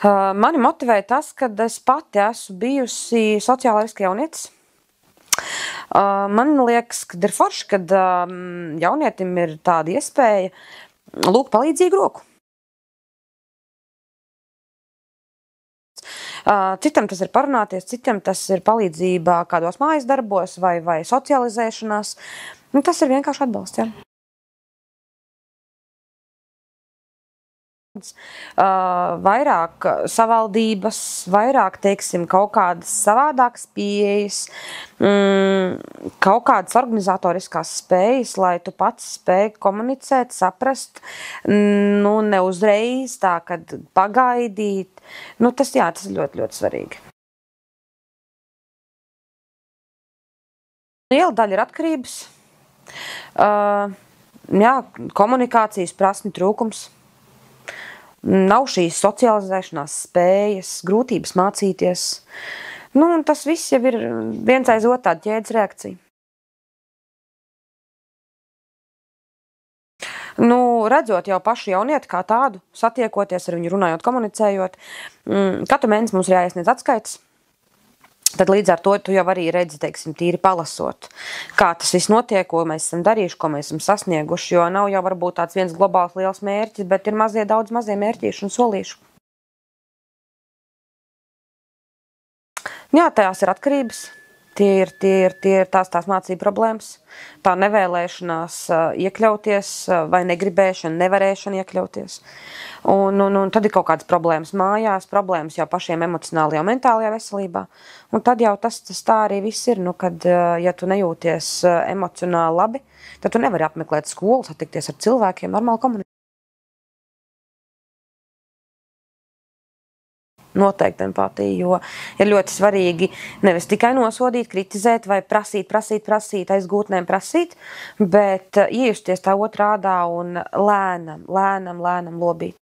Mani motivēja tas, kad es pati esmu bijusi sociāla riska jaunietis. Man liekas, kad ir forši, kad jaunietim ir tāda iespēja lūgt palīdzīgu roku. Citam tas ir parunāties, citam tas ir palīdzība kādos mājas darbos vai socializēšanās. Tas ir vienkārši atbalsts, jā. Vairāk savaldības, vairāk, teiksim, kaut kādas savādākas pieejas, kaut kādas organizatoriskās spējas, lai tu pats spēj komunicēt, saprast, ne uzreiz tā, kad pagaidīt. Tas ir ļoti, ļoti svarīgi. Liela daļa ir atkarības, komunikācijas prasmi trūkums. Nav šīs socializēšanās spējas, grūtības mācīties. Un tas viss jau ir viens aiz otru tāda ķēdes reakcija. Redzot jau pašu jaunieti kā tādu, satiekoties ar viņu, runājot, komunicējot, katru mēnesi mums ir jāiesniedz atskaites. Tad līdz ar to tu jau arī redzi, teiksim, tīri palasot, kā tas viss notiek, ko mēs esam darījuši, ko mēs esam sasnieguši, jo nav jau varbūt tāds viens globāls liels mērķis, bet ir daudz mazie mērķīši un solīši. Jā, tās ir atkarības, tie ir tās mācību problēmas, tā nevēlēšanās iekļauties vai negribēšana, nevarēšana iekļauties. Un tad ir kaut kādas problēmas mājās, problēmas jau pašiem emocionālajā un mentālajā veselībā. Un tad jau tas tā arī viss ir, kad, ja tu nejūties emocionāli labi, tad tu nevari apmeklēt skolu, satikties ar cilvēkiem, normāli komunicēt. Noteikti empātija, jo ir ļoti svarīgi nevis tikai nosodīt, kritizēt vai prasīt, aizgūtnēm prasīt, bet iejusties tā otrā ādā un lēnam lobīt.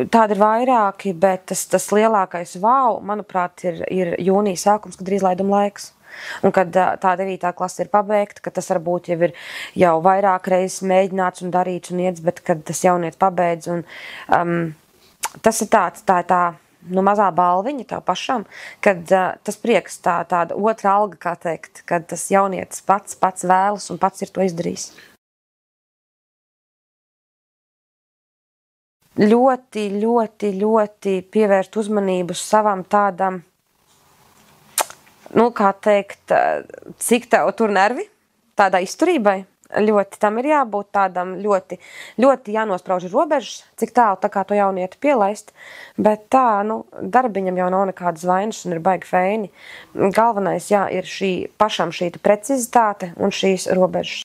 Tādi ir vairāki, bet tas lielākais manuprāt, ir jūnija sākums, kad ir izlaiduma laiks. Un kad tā 9. klase ir pabeigta, ka tas varbūt jau ir vairāk reizes mēģināts un darīts un iets, bet kad tas jaunietis pabeidz. Tas ir tā mazā balviņa tev pašam, kad tas prieks tāda otra alga, kā teikt, kad tas jaunietis pats vēlas un pats ir to izdarījis. Ļoti pievērst uzmanību savam tādam, kā teikt, cik tev tur nervi, tādai izturībai. Ļoti tam ir jābūt tādam, ļoti jānosprauž robežas, cik tālu tā kā to jaunieti pielaist, bet darbiņam jau nav nekādas vainas un ir baigi feini. Galvenais, ir pašam šī precizitāte un šīs robežas.